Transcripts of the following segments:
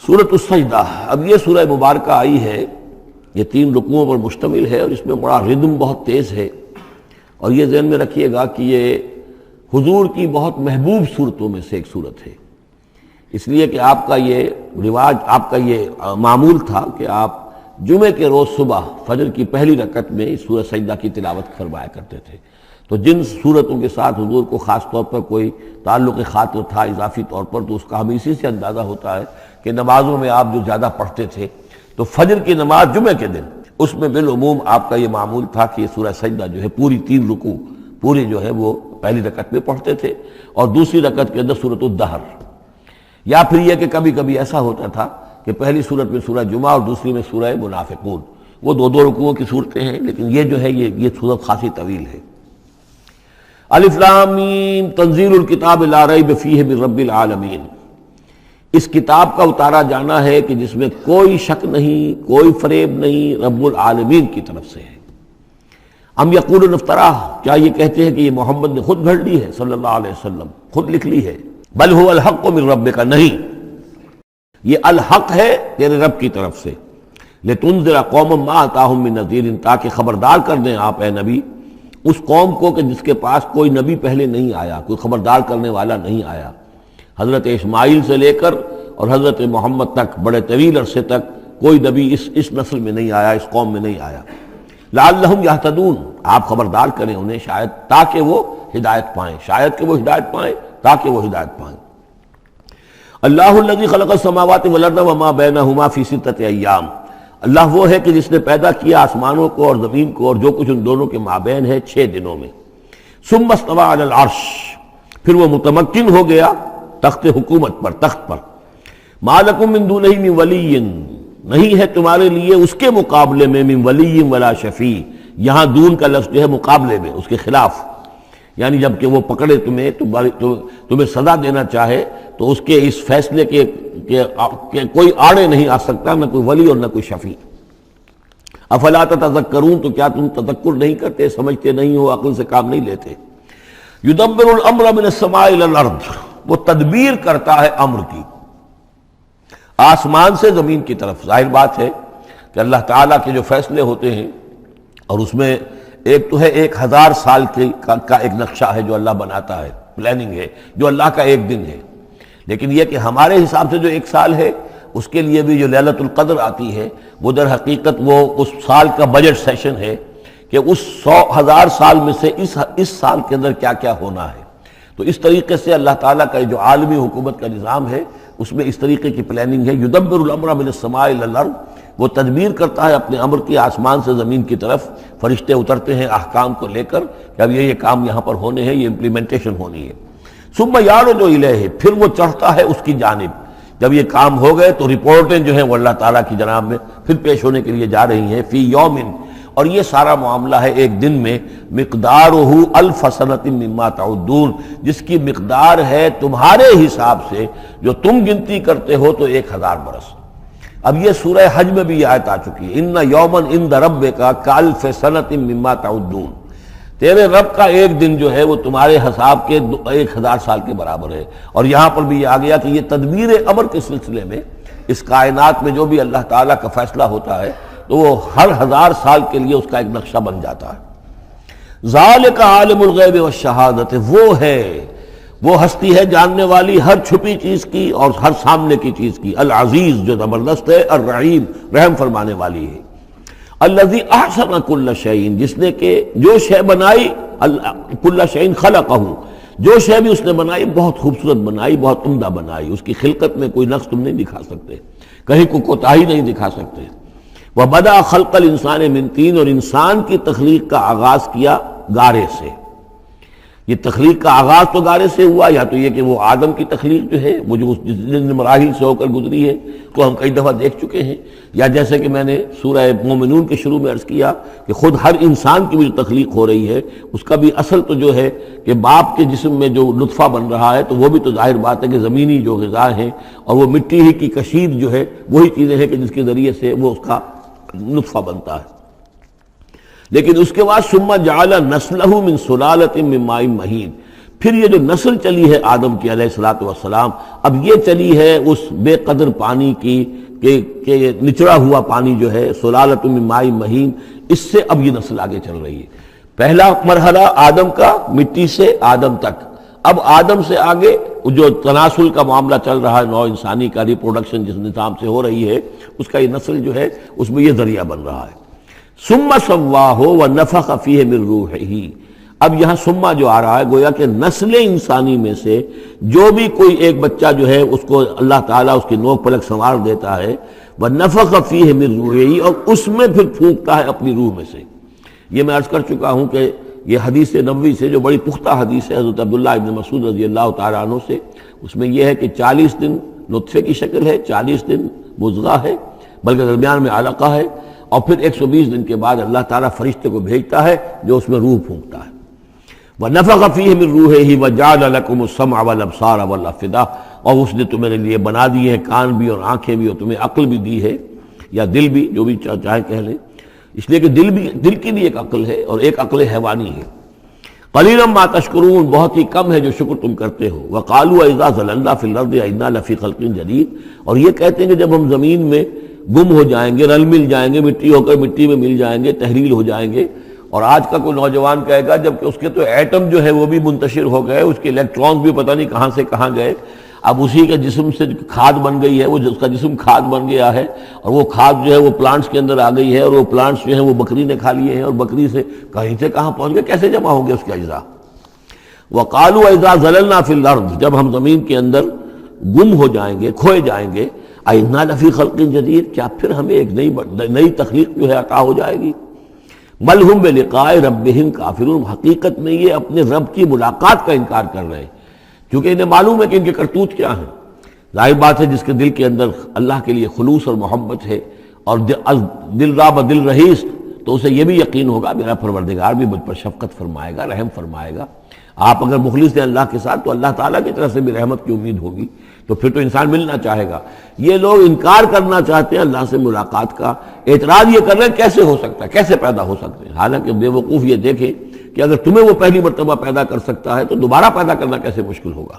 سورۃ السجدہ، اب یہ سورہ مبارکہ آئی ہے، یہ 3 رکوعوں پر مشتمل ہے اور اس میں بڑا ردم بہت تیز ہے، اور یہ ذہن میں رکھیے گا کہ یہ حضور کی بہت محبوب صورتوں میں سے ایک صورت ہے، اس لیے کہ آپ کا یہ رواج، آپ کا یہ معمول تھا کہ آپ جمعے کے روز صبح فجر کی پہلی رکعت میں اس سورہ سجدہ کی تلاوت فرمایا کرتے تھے۔ تو جن صورتوں کے ساتھ حضور کو خاص طور پر کوئی تعلق خاطر تھا اضافی طور پر، تو اس کا ہمیں اسی سے اندازہ ہوتا ہے کہ نمازوں میں آپ جو زیادہ پڑھتے تھے، تو فجر کی نماز جمعے کے دن اس میں بالعموم آپ کا یہ معمول تھا کہ یہ سورہ سجدہ جو ہے پوری 3 رکوع پوری جو ہے وہ پہلی رکعت میں پڑھتے تھے، اور دوسری رکعت کے اندر سورۃ الدہر، یا پھر یہ کہ کبھی کبھی ایسا ہوتا تھا کہ پہلی سورت میں سورہ جمعہ اور دوسری میں سورہ منافقون، وہ 2 رکوعوں کی صورتیں ہیں، لیکن یہ جو ہے یہ سورت خاصی طویل ہے۔ الف لام میم تنزیل الکتاب لا ریب فیہ من رب العالمین، اس کتاب کا اتارا جانا ہے کہ جس میں کوئی شک نہیں، کوئی فریب نہیں، رب العالمین کی طرف سے ہے۔ ام یقولون افتراہ، کیا یہ کہتے ہیں کہ یہ محمد نے خود گھڑ لی ہے صلی اللہ علیہ وسلم، خود لکھ لی ہے؟ بل هو الحق من ربک، نہیں، یہ الحق ہے تیرے رب کی طرف سے، لتنذر قوما ما اتاہم من نذیر، تاکہ خبردار کر دیں آپ اے نبی اس قوم کو کہ جس کے پاس کوئی نبی پہلے نہیں آیا، کوئی خبردار کرنے والا نہیں آیا۔ حضرت اسماعیل سے لے کر اور حضرت محمد تک بڑے طویل عرصے تک کوئی نبی اس نسل میں نہیں آیا، اس قوم میں نہیں آیا۔ لعلہم یہتدون، آپ خبردار کریں انہیں شاید تاکہ وہ ہدایت پائیں، شاید کہ وہ ہدایت پائیں، تاکہ وہ ہدایت پائیں۔ اللہ الذی خلق السماوات والارض وما بینہما فی 6 ایام، اللہ وہ ہے کہ جس نے پیدا کیا آسمانوں کو اور زمین کو اور جو کچھ ان دونوں کے مابین ہے 6 دنوں میں۔ ثم استوى علی العرش، پھر وہ متمکن ہو گیا تخت حکومت پر، تخت پر۔ ما لکم من دونہ من ولی، نہیں ہے تمہارے لیے اس کے مقابلے میں من ولی ولا شفیع، یہاں دون کا لفظ جو ہے مقابلے میں، اس کے خلاف، یعنی جب کہ وہ پکڑے تمہیں سزا دینا چاہے تو اس کے اس فیصلے کے کوئی آڑے نہیں آ سکتا، نہ کوئی ولی اور نہ کوئی شفیع۔ افلا تتذکرون، تو کیا تم تذکر نہیں کرتے، سمجھتے نہیں ہو، عقل سے کام نہیں لیتے؟ یدبر الامر من السماء الى الارض، وہ تدبیر کرتا ہے امر کی آسمان سے زمین کی طرف۔ ظاہر بات ہے کہ اللہ تعالیٰ کے جو فیصلے ہوتے ہیں، اور اس میں ایک تو ہے 1000 سال کا ایک نقشہ ہے جو اللہ بناتا ہے، پلاننگ ہے، جو اللہ کا ایک دن ہے، لیکن یہ کہ ہمارے حساب سے جو 1 سال ہے، اس کے لیے بھی جو لیلۃ القدر آتی ہے، وہ در حقیقت وہ اس سال کا بجٹ سیشن ہے کہ اس 1000 سال میں سے اس سال کے اندر کیا کیا ہونا ہے۔ تو اس طریقے سے اللہ تعالیٰ کا جو عالمی حکومت کا نظام ہے، اس میں اس طریقے کی پلاننگ ہے۔ یدبر الامر من السماء الى الارض، وہ تدبیر کرتا ہے اپنے امر کی آسمان سے زمین کی طرف، فرشتے اترتے ہیں احکام کو لے کر کہ اب یہ کام یہاں پر ہونے ہیں، یہ امپلیمنٹیشن ہونی ہے۔ ثم یعرج الیہ، پھر وہ چڑھتا ہے اس کی جانب، جب یہ کام ہو گئے تو رپورٹیں جو ہیں وہ اللہ تعالیٰ کی جناب میں پھر پیش ہونے کے لیے جا رہی ہیں۔ فی یوم، اور یہ سارا معاملہ ہے ایک دن میں، مقدارہ 1000 سنۃ مما تعدون، جس کی مقدار ہے تمہارے حساب سے جو تم گنتی کرتے ہو تو 1000 برس۔ اب یہ سورہ حج میں بھی یہ آیت آ چکی ہے، ان یوما عند ربک کالف سنۃ مما تعدون، تیرے رب کا ایک دن جو ہے وہ تمہارے حساب کے 1000 سال کے برابر ہے۔ اور یہاں پر بھی یہ آ گیا کہ یہ تدبیر امر کے سلسلے میں اس کائنات میں جو بھی اللہ تعالیٰ کا فیصلہ ہوتا ہے تو وہ ہر 1000 سال کے لیے اس کا ایک نقشہ بن جاتا ہے۔ ذالک عالم الغیب والشہادۃ، وہ ہے، وہ ہستی ہے جاننے والی ہر چھپی چیز کی اور ہر سامنے کی چیز کی، العزیز جو زبردست ہے، الرحیم رحم فرمانے والی ہے۔ الذی احسن کل شیء، جس نے کہ جو شے بنائی، کل شیء خلقہ، جو شے بھی اس نے بنائی بہت خوبصورت بنائی، بہت عمدہ بنائی، اس کی خلقت میں کوئی نقص تم نہیں دکھا سکتے، کہیں کوئی کوتاہی نہیں دکھا سکتے۔ وبدأ خلق الانسان من طین، اور انسان کی تخلیق کا آغاز کیا گارے سے۔ یہ تخلیق کا آغاز تو گارے سے ہوا، یا تو یہ کہ وہ آدم کی تخلیق جو ہے وہ جو جن مراحل سے ہو کر گزری ہے تو ہم کئی دفعہ دیکھ چکے ہیں، یا جیسے کہ میں نے سورہ مومنون کے شروع میں عرض کیا کہ خود ہر انسان کی بھی جو تخلیق ہو رہی ہے اس کا بھی اصل تو جو ہے کہ باپ کے جسم میں جو نطفہ بن رہا ہے تو وہ بھی تو ظاہر بات ہے کہ زمینی جو غذا ہیں اور وہ مٹی ہی کی کشید جو ہے وہی چیزیں ہیں کہ جس کے ذریعے سے وہ اس کا نطفہ بنتا ہے۔ لیکن اس کے بعد ثم جعل نسلہ من سلالۃ من ماء مہین، پھر یہ جو نسل چلی ہے آدم کی علیہ الصلوۃ والسلام، اب یہ چلی ہے اس بے قدر پانی کی کہ نچڑا ہوا پانی جو ہے سلالۃ من ماء مہین، اس سے اب یہ نسل آگے چل رہی ہے۔ پہلا مرحلہ آدم کا، مٹی سے آدم تک، اب آدم سے آگے جو تناسل کا معاملہ چل رہا ہے، نوع انسانی کا ریپروڈکشن جس نظام سے ہو رہی ہے، اس کا یہ نسل جو ہے اس میں یہ ذریعہ بن رہا ہے۔ ثم سواہ ونفخ فیہ من روحہ، اب یہاں سما جو آ رہا ہے گویا کہ نسل انسانی میں سے جو بھی کوئی ایک بچہ جو ہے اس کو اللہ تعالیٰ اس کی نوک پلک سنوار دیتا ہے، ونفخ فیہ من روحہ، اور اس میں پھر پھونکتا ہے اپنی روح میں سے۔ یہ میں عرض کر چکا ہوں کہ یہ حدیث نبوی سے جو بڑی پختہ حدیث ہے حضرت عبداللہ ابن مسعود رضی اللہ تعالیٰ عنہ سے، اس میں یہ ہے کہ 40 دن نطفے کی شکل ہے، 40 دن مضغہ ہے، بلکہ درمیان میں علقہ ہے، اور پھر 120 دن کے بعد اللہ تعالیٰ فرشتے کو بھیجتا ہے جو اس میں روح پھونکتا ہے۔ وَنَفَخَ فِيهِ مِن رُوحِهِ وَجَعَلَ لَكُمُ السَّمْعَ وَالْأَبْصَارَ وَالْأَفْئِدَةَ، اور اس نے تمہارے لیے بنا دیے ہیں کان بھی اور آنکھیں بھی، اور تمہیں عقل بھی دی ہے، یا دل بھی، جو بھی چاہے کہہ لیں، اس لیے کہ دل کی بھی ایک عقل ہے اور ایک عقل حیوانی ہے۔ قَلِيلًا مَا تَشْكُرُونَ، بہت ہی کم ہے جو شکر تم کرتے ہو۔ وَقَالُوا أَإِذَا ضَلَلْنَا فِي الْأَرْضِ أَإِنَّا لَفِي خَلْقٍ جَدِيدٍ، اور یہ کہتے ہیں کہ جب ہم زمین میں گم ہو جائیں گے، رل مل جائیں گے، مٹی ہو کر مٹی میں مل جائیں گے، تحلیل ہو جائیں گے۔ اور آج کا کوئی نوجوان کہے گا جبکہ اس کے تو ایٹم جو ہے وہ بھی منتشر ہو گئے، اس کے الیکٹرانز بھی پتہ نہیں کہاں سے کہاں گئے، اب اسی کے جسم سے کھاد بن گئی ہے، وہ اس کا جسم کھاد بن گیا ہے، اور وہ کھاد جو ہے وہ پلانٹس کے اندر آ گئی ہے، اور وہ پلانٹس جو ہیں وہ بکری نے کھا لیے ہیں، اور بکری سے کہیں سے کہاں پہنچ گئے، کیسے جمع ہوں گے اس کے اجزاء۔ وَقَالُوا إِذَا ضَلَلْنَا فِي الْأَرْضِ، جب ہم زمین کے اندر گم ہو جائیں گے، کھوئے جائیں گے، أَإِنَّا لَفِي خَلْقٍ جَدِيدٍ، کیا پھر ہمیں ایک نئی تخلیق جو ہے عطا ہو جائے گی۔ بل ہم بلقاء ربہم کافرون، حقیقت میں یہ اپنے رب کی ملاقات کا انکار کر رہے ہیں، کیونکہ انہیں معلوم ہے کہ ان کے کرتوت کیا ہیں۔ ظاہر بات ہے جس کے دل کے اندر اللہ کے لیے خلوص اور محبت ہے، اور دل راب دل رہیس، تو اسے یہ بھی یقین ہوگا میرا پروردگار بھی مجھ پر شفقت فرمائے گا، رحم فرمائے گا۔ آپ اگر مخلص ہیں اللہ کے ساتھ تو اللہ تعالیٰ کی طرف سے بھی رحمت کی امید ہوگی، تو پھر تو انسان ملنا چاہے گا۔ یہ لوگ انکار کرنا چاہتے ہیں اللہ سے ملاقات کا، اعتراض یہ کر رہے ہیں کیسے ہو سکتا ہے، کیسے پیدا ہو سکتے ہیں، حالانکہ بے وقوف یہ دیکھیں کہ اگر تمہیں وہ پہلی مرتبہ پیدا کر سکتا ہے تو دوبارہ پیدا کرنا کیسے مشکل ہوگا۔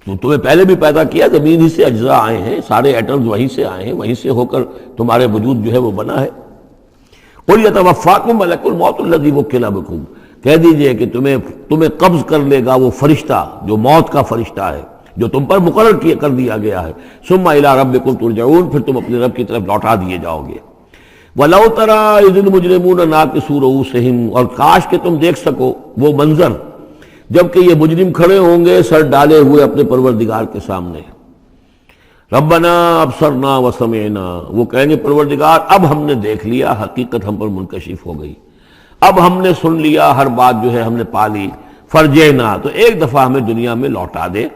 تو تمہیں پہلے بھی پیدا کیا، زمین ہی سے اجزاء آئے ہیں، سارے ایٹمز وہیں سے آئے ہیں، وہیں سے ہو کر تمہارے وجود جو ہے وہ بنا ہے۔ قُلْ يَتَوَفَّاكُم مَلَكُ الْمَوْتِ الَّذِي وُكِّلَ بِكُم، کہہ دیجئے کہ تمہیں قبض کر لے گا وہ فرشتہ جو موت کا فرشتہ ہے، جو تم پر مقرر کر دیا گیا ہے۔ ثم الى ربکم ترجعون، پھر تم اپنے رب کی طرف لوٹا دیے جاؤ گے۔ ولو تری اذ المجرمون ناکسوا رؤوسہم، اور کاش کہ تم دیکھ سکو وہ منظر جبکہ یہ مجرم کھڑے ہوں گے سر ڈالے ہوئے اپنے پروردگار کے سامنے۔ ربنا ابصرنا وسمعنا، وہ کہیں گے پروردگار اب ہم نے دیکھ لیا، حقیقت ہم پر منکشف ہو گئی، اب ہم نے سن لیا، ہر بات جو ہے ہم نے پا لی۔ فرجعنا، تو ایک دفعہ ہمیں دنیا میں لوٹا دے،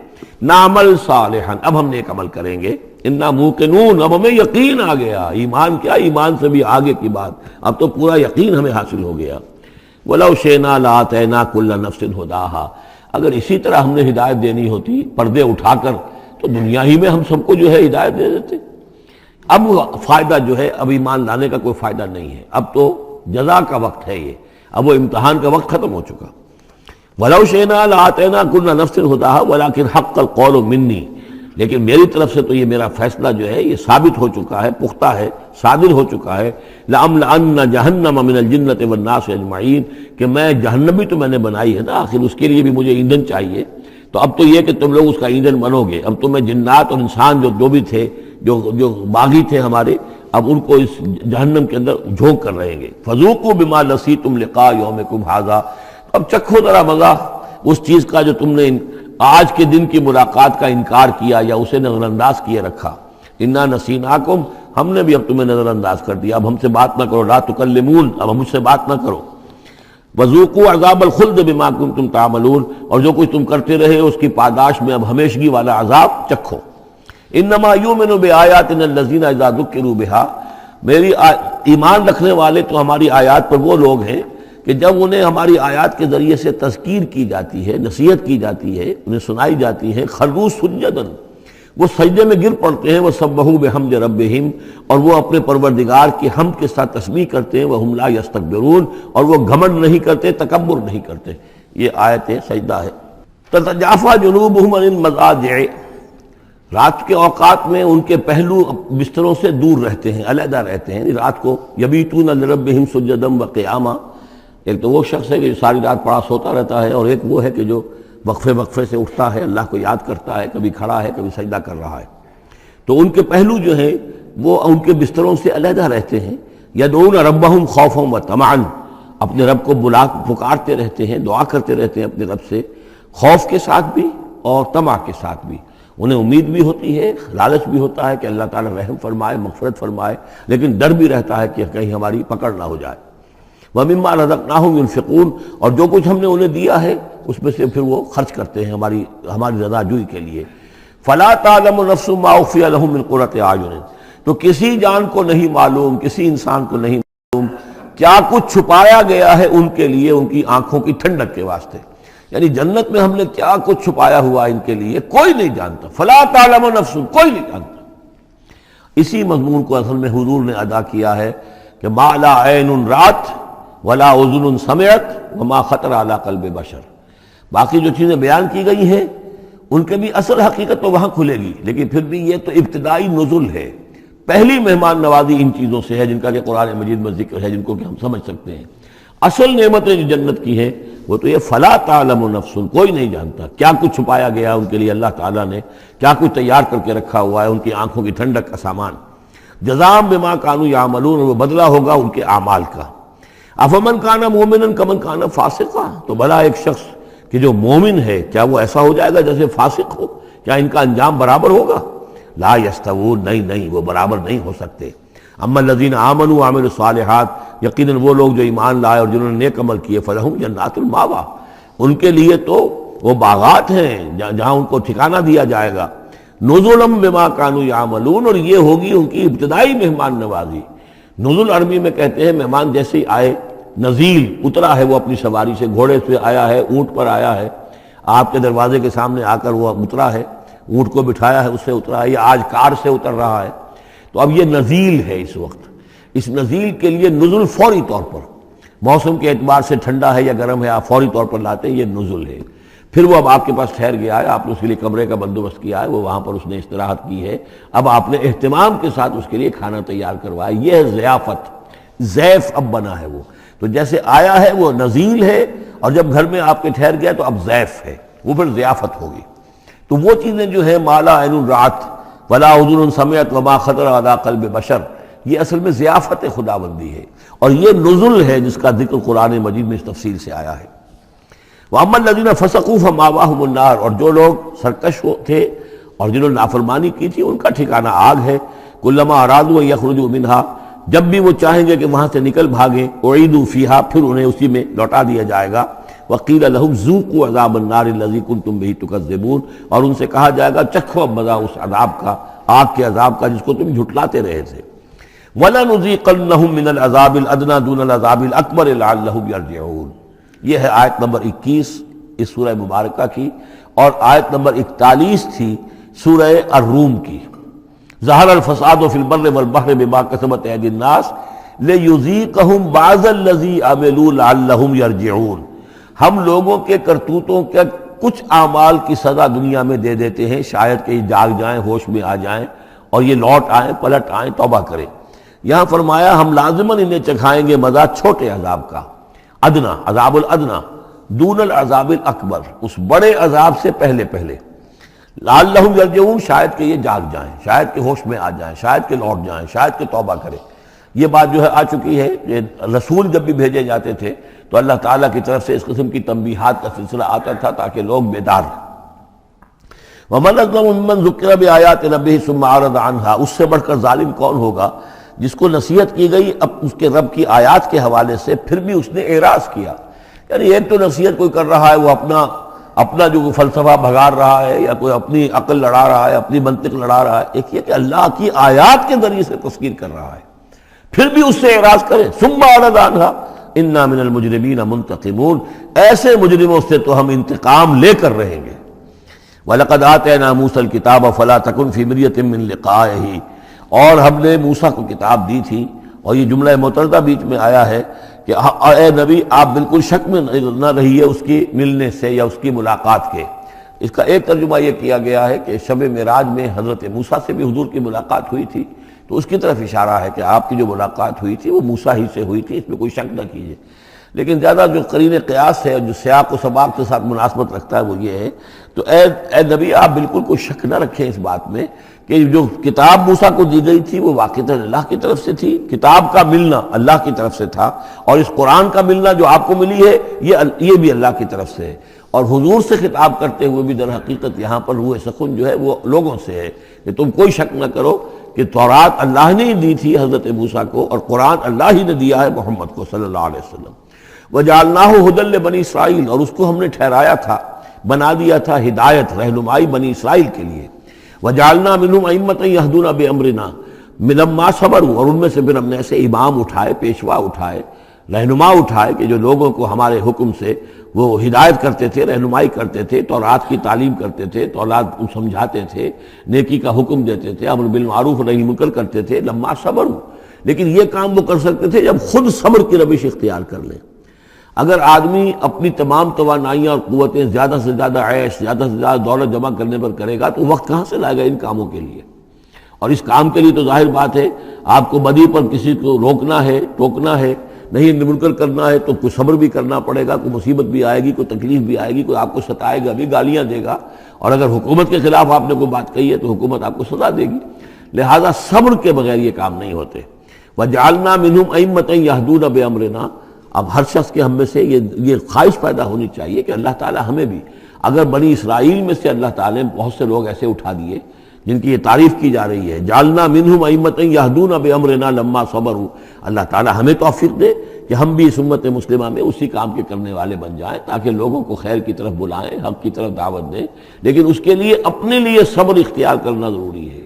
نعمل صالحا، اب ہم نیک عمل کریں گے، انا موقنون، اب ہمیں یقین آ گیا، ایمان کیا، ایمان سے بھی آگے کی بات، اب تو پورا یقین ہمیں حاصل ہو گیا۔ ولو شئنا لآتینا کل نفس ہداہا، اگر اسی طرح ہم نے ہدایت دینی ہوتی پردے اٹھا کر تو دنیا ہی میں ہم سب کو جو ہے ہدایت دے دیتے۔ اب فائدہ جو ہے اب ایمان لانے کا کوئی فائدہ نہیں ہے، اب تو جزا کا وقت ہے، یہ اب وہ امتحان کا وقت ختم ہو چکا۔ وَلَوْ شِئْنَا لَآتَيْنَا كُلَّ نَفْسٍ هُدَاهَا وَلَكِنْ حَقَّ الْقَوْلُ مِنِّي، لیکن میری طرف سے تو یہ میرا فیصلہ جو ہے یہ ثابت ہو چکا ہے، پختہ ہے، صادر ہو چکا ہے۔ لَأَمْلَأَنَّ جَهَنَّمَ مِنَ الْجِنَّةِ وَالنَّاسِ أَجْمَعِينَ، کہ میں جہنم بھی تو میں نے بنائی ہے نا، آخر اس کے لیے بھی مجھے ایندھن چاہیے، تو اب تو یہ کہ تم لوگ اس کا ایندھن بنو گے، اب تو میں جنات اور انسان جو بھی تھے، جو باغی تھے ہمارے، اب ان کو اس جہنم کے اندر جھونک کر رہیں گے۔ فَذُوقُوا بِمَا نَسِيتُمْ لِقَاءَ يَوْمِكُمْ هَذَا، اب چکھو ذرا مزہ اس چیز کا جو تم نے آج کے دن کی ملاقات کا انکار کیا یا اسے نظر انداز کیے رکھا۔ انا نسیناکم، ہم نے بھی اب تمہیں نظر انداز کر دیا، اب ہم سے بات نہ کرو، لا تکلمون، اب ہم مجھ سے بات نہ کرو۔ وذوقوا عذاب الخلد بما کنتم تعملون، اور جو کچھ تم کرتے رہے اس کی پاداش میں اب ہمیشگی والا عذاب چکھو۔ انما یؤمن بآیاتنا الذین اذا ذکروا بها، میری ایمان رکھنے والے تو ہماری آیات پر وہ لوگ ہیں کہ جب انہیں ہماری آیات کے ذریعے سے تذکیر کی جاتی ہے، نصیحت کی جاتی ہے، انہیں سنائی جاتی ہے، خروا سجدا، وہ سجدے میں گر پڑتے ہیں، وہ سبحوا بحمد ربہم، اور وہ اپنے پروردگار کی حمد کے ساتھ تسبیح کرتے ہیں، وہم لا یستکبرون، اور وہ گھمنڈ نہیں کرتے، تکبر نہیں کرتے۔ یہ آیت سجدہ ہے۔ تتجافا جنوبہم عن المضاجع، رات کے اوقات میں ان کے پہلو بستروں سے دور رہتے ہیں، علیحدہ رہتے ہیں رات کو۔ یبیتون لربہم سجدا وقیاما، ایک تو وہ شخص ہے کہ جو ساری رات پڑا سوتا رہتا ہے، اور ایک وہ ہے کہ جو وقفے وقفے سے اٹھتا ہے، اللہ کو یاد کرتا ہے، کبھی کھڑا ہے کبھی سجدہ کر رہا ہے۔ تو ان کے پہلو جو ہیں وہ ان کے بستروں سے علیحدہ رہتے ہیں۔ یدعون ربہم خوفا وطمعا، اپنے رب کو پکارتے رہتے ہیں، دعا کرتے رہتے ہیں اپنے رب سے، خوف کے ساتھ بھی اور طمع کے ساتھ بھی۔ انہیں امید بھی ہوتی ہے، لالچ بھی ہوتا ہے کہ اللہ تعالیٰ رحم فرمائے، مغفرت فرمائے، لیکن ڈر بھی رہتا ہے کہ کہیں ہماری پکڑ نہ ہو جائے۔ وَمِمَّا رَزَقْنَاهُمْ يُنْفِقُونَ، اور جو کچھ ہم نے انہیں دیا ہے اس میں سے پھر وہ خرچ کرتے ہیں ہماری رضا جوئی کے لیے۔ فَلَا تَعْلَمُ نَفْسٌ مَّا أُخْفِيَ لَهُم مِّن قُرَّةِ أَعْيُنٍ، تو کسی جان کو نہیں معلوم، کسی انسان کو نہیں معلوم کیا کچھ چھپایا گیا ہے ان کے لیے ان کی آنکھوں کی ٹھنڈک کے واسطے، یعنی جنت میں ہم نے کیا کچھ چھپایا ہوا ان کے لیے کوئی نہیں جانتا۔ فَلَا تَعْلَمُ نَفْسٌ، کوئی نہیں جانتا۔ اسی مضمون کو اصل میں حضور نے ادا کیا ہے کہ مَا لَا عَيْنٌ رَأَتْ وَلَا أُذُنٌ سَمِعَتْ وَمَا خَطَرَ عَلَىٰ قَلْبِ بَشَرٍ، باقی جو چیزیں بیان کی گئی ہیں ان کے بھی اصل حقیقت تو وہاں کھلے گی، لیکن پھر بھی یہ تو ابتدائی نزول ہے، پہلی مہمان نوازی ان چیزوں سے ہے جن کا کہ قرآن مجید میں ذکر ہے، جن کو کہ ہم سمجھ سکتے ہیں۔ اصل نعمتیں جو جنت کی ہیں وہ تو یہ فلا تعلم نفس، کوئی نہیں جانتا کیا کچھ چھپایا گیا ان کے لیے، اللہ تعالیٰ نے کیا کچھ تیار کر کے رکھا ہوا ہے ان کی آنکھوں کی ٹھنڈک کا سامان۔ جزاء بما كانوا يعملون، وہ بدلہ ہوگا ان کے اعمال کا۔ افمن کان مومنا کمن کان فاسقا، تو بھلا ایک شخص کہ جو مومن ہے کیا وہ ایسا ہو جائے گا جیسے فاسق ہو؟ کیا ان کا انجام برابر ہوگا؟ لا یستوون، نہیں وہ برابر نہیں ہو سکتے۔ اما الذین آمنوا وعملوا الصالحات، یقیناً وہ لوگ جو ایمان لائے اور جنہوں نے نیک عمل کیے، فلہم جنات الماوا، ان کے لیے تو وہ باغات ہیں جہاں ان کو ٹھکانہ دیا جائے گا۔ نزلا بما كانوا يعملون، اور یہ ہوگی ان کی ابتدائی مہمان نوازی۔ نزل عربی میں کہتے ہیں مہمان جیسے ہی آئے، نزیل اترا ہے وہ اپنی سواری سے، گھوڑے سے آیا ہے، اونٹ پر آیا ہے، آپ کے دروازے کے سامنے آ کر وہ اترا ہے، اونٹ کو بٹھایا ہے اس سے اترا ہے، یا آج کار سے اتر رہا ہے، تو اب یہ نزیل ہے اس وقت۔ اس نزیل کے لیے نزل فوری طور پر، موسم کے اعتبار سے ٹھنڈا ہے یا گرم ہے، آپ فوری طور پر لاتے ہیں، یہ نزل ہے۔ پھر وہ اب آپ کے پاس ٹھہر گیا ہے، آپ نے اس کے لیے کمرے کا بندوبست کیا ہے، وہ وہاں پر اس نے استراحت کی ہے، اب آپ نے اہتمام کے ساتھ اس کے لیے کھانا تیار کروایا، یہ ہے ضیافت، ضیف اب بنا ہے وہ۔ تو جیسے آیا ہے وہ نزیل ہے، اور جب گھر میں آپ کے ٹھہر گیا تو اب ضیف ہے، وہ پھر ضیافت ہوگی۔ تو وہ چیزیں جو ہیں ما لا عین رأت ولا اذن سمعت وما خطر علی قلب بشر، یہ اصل میں ضیافت خداوندی ہے، اور یہ نزل ہے جس کا ذکر قرآن مجید میں اس تفصیل سے آیا ہے۔ وَأَمَّا الَّذِينَ فَسَقُوا فَمَأْوَاهُمُ النَّارُ، اور جو لوگ سرکش تھے اور جنہوں نے نافرمانی کی تھی ان کا ٹھکانہ آگ ہے۔ كُلَّمَا أَرَادُوا أَن يَخْرُجُوا مِنْهَا، جب بھی وہ چاہیں گے کہ وہاں سے نکل بھاگیں، اُعِیدُوا فِيهَا، پھر انہیں اسی میں لوٹا دیا جائے گا۔ وَقِيلَ لَهُمْ ذُوقُوا عَذَابَ النَّارِ الَّذِي كُنتُم بِهِ تُكَذِّبُونَ، اور ان سے کہا جائے گا چکھو اب مزہ اس عذاب کا، آگ کے عذاب کا جس کو تم جھٹلاتے رہے تھے۔ وَلَنُذِيقَنَّهُم مِّنَ الْعَذَابِ الْأَدْنَىٰ دُونَ الْعَذَابِ الْأَكْبَرِ لَعَلَّهُمْ يَرْجِعُونَ، یہ ہے آیت نمبر 21 اس سورہ مبارکہ کی، اور آیت نمبر 41 تھی سورہ الروم کی۔ ظہر الفساد فی البر والبحر بما کسبت ایدی الناس لیذیقہم بعض الذی عملوا لعلہم یرجعون، ہم لوگوں کے کرتوتوں کے کچھ اعمال کی سزا دنیا میں دے دیتے ہیں، شاید کہ یہ جاگ جائیں، ہوش میں آ جائیں اور یہ لوٹ آئیں، پلٹ آئیں، توبہ کریں۔ یہاں فرمایا ہم لازماً انہیں چکھائیں گے مزہ چھوٹے عذاب کا، ادنا، عذاب الادنا، دون العذاب الاکبر، اس بڑے عذاب سے پہلے لعلہم یرجعون، شاید کہ یہ جاگ جائیں، شاید کہ ہوش میں آ جائیں، شاید کہ لوٹ جائیں، شاید کہ توبہ کریں۔ یہ بات جو ہے آ چکی ہے کہ رسول جب بھی بھیجے جاتے تھے تو اللہ تعالیٰ کی طرف سے اس قسم کی تنبیہات کا سلسلہ آتا تھا تاکہ لوگ بیدار ہیں۔ وَمَنْ أَظْلَمُ مِمَّنْ ذُكِّرَ بِآيَاتِ رَبِّهِ ثُمَّ أَعْرَضَ عَنْهَا، اس سے بڑھ کر ظالم کون ہوگا جس کو نصیحت کی گئی اب اس کے رب کی آیات کے حوالے سے پھر بھی اس نے اعراض کیا۔ یعنی ایک تو نصیحت کوئی کر رہا ہے وہ اپنا جو فلسفہ بھگار رہا ہے یا کوئی اپنی عقل لڑا رہا ہے، اپنی منطق لڑا رہا ہے، ایک یہ کہ اللہ کی آیات کے ذریعے سے تذکیر کر رہا ہے، پھر بھی اس سے اعراض کرے۔ ثم اعرض عنها انا من المجرمین منتقمون، ایسے مجرموں سے تو ہم انتقام لے کر رہیں گے۔ وَلَقَدْ آتَيْنَا مُوسَى الْكِتَابَ فَلَا تَكُنْ فِي مِرْيَةٍ مِّن لِقَائِهِ، اور ہم نے موسیٰ کو کتاب دی تھی اور یہ جملہ معترضہ بیچ میں آیا ہے کہ اے نبی آپ بالکل شک میں نہ رہیے اس کی ملنے سے یا اس کی ملاقات کے۔ اس کا ایک ترجمہ یہ کیا گیا ہے کہ شب معراج میں حضرت موسیٰ سے بھی حضور کی ملاقات ہوئی تھی، تو اس کی طرف اشارہ ہے کہ آپ کی جو ملاقات ہوئی تھی وہ موسیٰ ہی سے ہوئی تھی، اس میں کوئی شک نہ کیجیے۔ لیکن زیادہ جو قرین قیاس ہے اور جو سیاق و سباق کے ساتھ مناسبت رکھتا ہے وہ یہ ہے، تو اے نبی آپ بالکل کوئی شک نہ رکھیں اس بات میں کہ جو کتاب موسیٰ کو دی گئی تھی وہ واقعتاً اللہ کی طرف سے تھی، کتاب کا ملنا اللہ کی طرف سے تھا، اور اس قرآن کا ملنا جو آپ کو ملی ہے یہ بھی اللہ کی طرف سے ہے۔ اور حضور سے خطاب کرتے ہوئے بھی در حقیقت یہاں پر روح سخن جو ہے وہ لوگوں سے ہے کہ تم کوئی شک نہ کرو کہ تورات اللہ نے ہی دی تھی حضرت موسیٰ کو، اور قرآن اللہ ہی نے دیا ہے محمد کو صلی اللہ علیہ وسلم۔ وَجَعَلْنَاهُ هُدًى لِّبَنِي اسرائیل، اور اس کو ہم نے ٹھہرایا تھا، بنا دیا تھا ہدایت، رہنمائی بنی اسرائیل کے لیے۔ وَجَعَلْنَا مِنْهُمْ أَئِمَّةً يَهْدُونَ بِأَمْرِنَا لَمَّا صَبَرُوا، اور ان میں سے پھر ہم نے ایسے امام اٹھائے، پیشوا اٹھائے، رہنما اٹھائے کہ جو لوگوں کو ہمارے حکم سے وہ ہدایت کرتے تھے، رہنمائی کرتے تھے، تورات کی تعلیم کرتے تھے، تورات سمجھاتے تھے، نیکی کا حکم دیتے تھے، امر بالمعروف نہی منکر کرتے تھے، لما صبروا۔ لیکن یہ کام وہ کر سکتے تھے جب خود صبر کی روش اختیار کر لیں۔ اگر آدمی اپنی تمام توانائیاں اور قوتیں زیادہ سے زیادہ عیش، زیادہ سے زیادہ دولت جمع کرنے پر کرے گا تو وقت کہاں سے لائے گا ان کاموں کے لیے؟ اور اس کام کے لیے تو ظاہر بات ہے آپ کو بدی پر کسی کو روکنا ہے، ٹوکنا ہے، نہیں منکر کرنا ہے تو کوئی صبر بھی کرنا پڑے گا، کوئی مصیبت بھی آئے گی، کوئی تکلیف بھی آئے گی، کوئی آپ کو ستائے گا بھی، گالیاں دے گا، اور اگر حکومت کے خلاف آپ نے کوئی بات کہی ہے تو حکومت آپ کو سزا دے گی۔ لہذا صبر کے بغیر یہ کام نہیں ہوتے۔ وَجَعَلْنَا مِنْهُمْ أَئِمَّةً يَهْدُونَ بِأَمْرِنَا، اب ہر شخص کے ہم میں سے یہ خواہش پیدا ہونی چاہیے کہ اللہ تعالیٰ ہمیں بھی، اگر بنی اسرائیل میں سے اللہ تعالیٰ نے بہت سے لوگ ایسے اٹھا دیے جن کی یہ تعریف کی جا رہی ہے، جعلنا منہم ائمۃ یہدون بامرنا لما صبروا، اللہ تعالیٰ ہمیں توفیق دے کہ ہم بھی اس امت مسلمہ میں اسی کام کے کرنے والے بن جائیں، تاکہ لوگوں کو خیر کی طرف بلائیں، حق کی طرف دعوت دیں، لیکن اس کے لیے اپنے لیے صبر اختیار کرنا ضروری ہے۔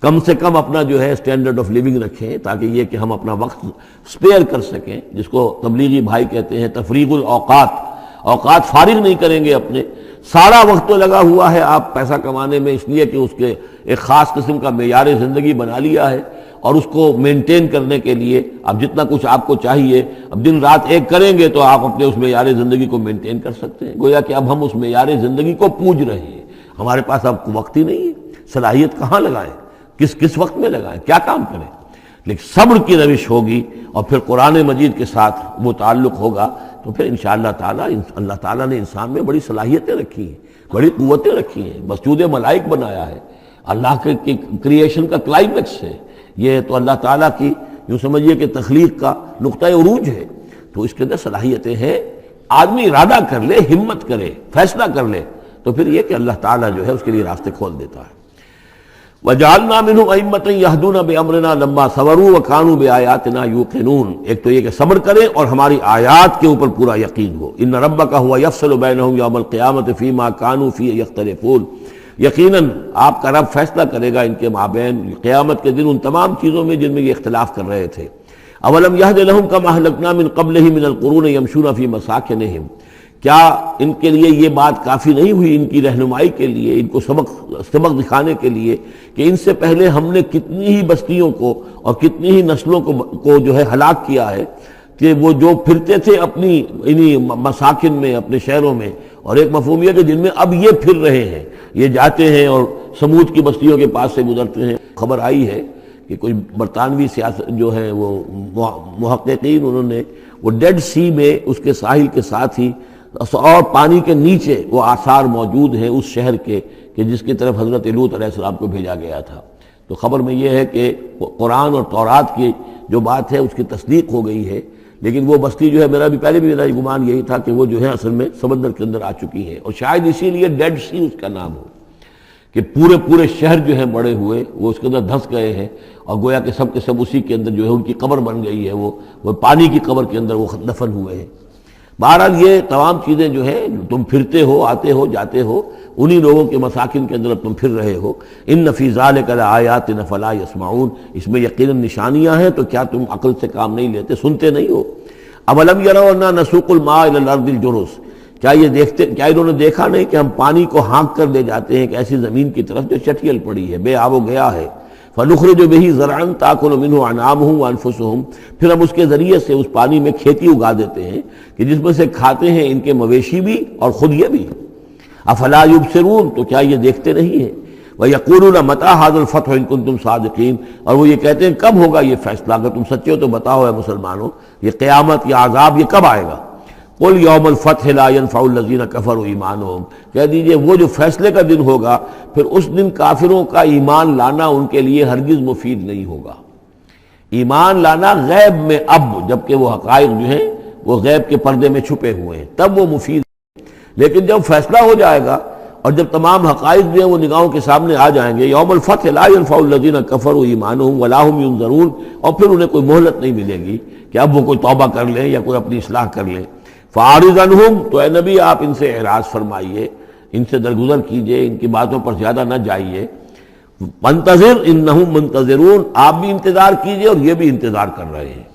کم سے کم اپنا جو ہے اسٹینڈرڈ آف لیونگ رکھیں، تاکہ یہ کہ ہم اپنا وقت سپیئر کر سکیں، جس کو تبلیغی بھائی کہتے ہیں تفریغ الاوقات، اوقات فارغ نہیں کریں گے اپنے، سارا وقت تو لگا ہوا ہے آپ پیسہ کمانے میں، اس لیے کہ اس کے ایک خاص قسم کا معیار زندگی بنا لیا ہے، اور اس کو مینٹین کرنے کے لیے اب جتنا کچھ آپ کو چاہیے اب دن رات ایک کریں گے تو آپ اپنے اس معیار زندگی کو مینٹین کر سکتے ہیں۔ گویا کہ اب ہم اس معیار زندگی کو پوج رہے ہیں، ہمارے پاس اب وقت ہی نہیں ہے، صلاحیت کہاں لگائیں، کس وقت میں لگائیں، کیا کام کریں۔ لیکن صبر کی روش ہوگی اور پھر قرآن مجید کے ساتھ وہ تعلق ہوگا تو پھر انشاءاللہ تعالیٰ اللہ تعالیٰ نے انسان میں بڑی صلاحیتیں رکھی ہیں، بڑی قوتیں رکھی ہیں، مسجود ملائک بنایا ہے، اللہ کے کریشن کا کلائمیکس ہے یہ، تو اللہ تعالیٰ کی یوں سمجھیے کہ تخلیق کا نقطہ عروج ہے، تو اس کے اندر صلاحیتیں ہیں۔ آدمی ارادہ کر لے، ہمت کرے، فیصلہ کر لے تو پھر یہ کہ اللہ تعالیٰ جو ہے اس کے لیے راستے کھول دیتا ہے۔ وَجَعَلْنَا مِنْهُمْ أَئِمَّةً يَهْدُونَ بِأَمْرِنَا لَمَّا صَبَرُوا وَكَانُوا بِآيَاتِنَا يُوقِنُونَ، ایک تو یہ کہ صبر کریں اور ہماری آیات کے اوپر پورا یقین ہو۔ إِنَّ رَبَّكَ هُوَ يَفْصِلُ بَيْنَهُمْ يَوْمَ الْقِيَامَةِ فِيمَا كَانُوا فِيهِ يَخْتَلِفُونَ، یقیناً آپ کا رب فیصلہ کرے گا ان کے مابین قیامت کے دن ان تمام چیزوں میں جن میں یہ اختلاف کر رہے تھے۔ أَوَلَمْ يَهْدِ لَهُمْ كَمَا أَهْلَكْنَا مِنْ قَبْلِهِمْ مِنَ الْقُرُونِ يَمْشُونَ فِي مَسَاكِنِهِمْ، کیا ان کے لیے یہ بات کافی نہیں ہوئی، ان کی رہنمائی کے لیے، ان کو سبق دکھانے کے لیے کہ ان سے پہلے ہم نے کتنی ہی بستیوں کو اور کتنی ہی نسلوں کو جو ہے ہلاک کیا ہے، کہ وہ جو پھرتے تھے اپنی انہی مساکن میں، اپنے شہروں میں، اور ایک مفہوم یہ کہ جن میں اب یہ پھر رہے ہیں، یہ جاتے ہیں اور سمود کی بستیوں کے پاس سے گزرتے ہیں۔ خبر آئی ہے کہ کوئی برطانوی سیاست جو ہے وہ محققین، انہوں نے وہ ڈیڈ سی میں اس کے ساحل کے ساتھ ہی اور پانی کے نیچے وہ آثار موجود ہیں اس شہر کے کہ جس کی طرف حضرت لوط علیہ السلام کو بھیجا گیا تھا۔ تو خبر میں یہ ہے کہ قرآن اور تورات کی جو بات ہے اس کی تصدیق ہو گئی ہے، لیکن وہ بستی جو ہے میرا گمان یہی تھا کہ وہ جو ہے اصل میں سمندر کے اندر آ چکی ہے، اور شاید اسی لیے ڈیڈ سی اس کا نام ہو کہ پورے شہر جو ہے بڑے ہوئے وہ اس کے اندر دھنس گئے ہیں، اور گویا کہ سب کے سب اسی کے اندر جو ہے ان کی قبر بن گئی ہے، وہ پانی کی قبر کے اندر وہ دفن ہوئے ہیں۔ بہرحال یہ تمام چیزیں جو ہے تم پھرتے ہو، آتے ہو، جاتے ہو، انہی لوگوں کے مساکن کے اندر تم پھر رہے ہو۔ ان فی ذلک لآیات فلا یسمعون، اس میں یقیناً نشانیاں ہیں تو کیا تم عقل سے کام نہیں لیتے، سنتے نہیں ہو۔ اولم یروا انا نسوق الماء الی الارض الجرز، کیا انہوں نے دیکھا نہیں کہ ہم پانی کو ہانک کر لے جاتے ہیں ایک ایسی زمین کی طرف جو چٹیل پڑی ہے، بے آب و گیا ہے۔ فنخرج به زرعا تاکل منه انعامهم وانفسهم، پھر ہم اس کے ذریعے سے اس پانی میں کھیتی اگا دیتے ہیں کہ جس میں سے کھاتے ہیں ان کے مویشی بھی اور خود یہ بھی۔ افلا یبصرون، تو کیا یہ دیکھتے نہیں ہیں؟ وَيَقُولُونَ مَتَىٰ هَٰذَا الْفَتْحُ إِن كُنتُمْ صَادِقِينَ، اور وہ یہ کہتے ہیں کب ہوگا یہ فیصلہ، اگر تم سچے ہو تو بتاؤ اے مسلمانوں، یہ قیامت یا عذاب یہ کب آئے گا؟ قُلْ يَوْمَ الْفَتْحِ لَا يَنفَعُ الَّذِينَ كَفَرُوا إِيمَانُهُمْ، کہہ دیجئے وہ جو فیصلے کا دن ہوگا پھر اس دن کافروں کا ایمان لانا ان کے لیے ہرگز مفید نہیں ہوگا۔ ایمان لانا غیب میں، اب جبکہ وہ حقائق جو ہیں وہ غیب کے پردے میں چھپے ہوئے ہیں تب وہ مفید ہے، لیکن جب فیصلہ ہو جائے گا اور جب تمام حقائق جو ہیں وہ نگاہوں کے سامنے آ جائیں گے، یوم الفتح لا ينفع الذین کفروا ایمانہم ولا هم ینظرون، اور پھر انہیں کوئی مہلت نہیں ملے گی کہ اب وہ کوئی توبہ کر لیں یا کوئی اپنی اصلاح کر لیں۔ فاعرض عنہم، تو اے نبی آپ ان سے اعراض فرمائیے، ان سے درگزر کیجئے، ان کی باتوں پر زیادہ نہ جائیے۔ منتظر انہم منتظرون، آپ بھی انتظار کیجئے اور یہ بھی انتظار کر رہے ہیں۔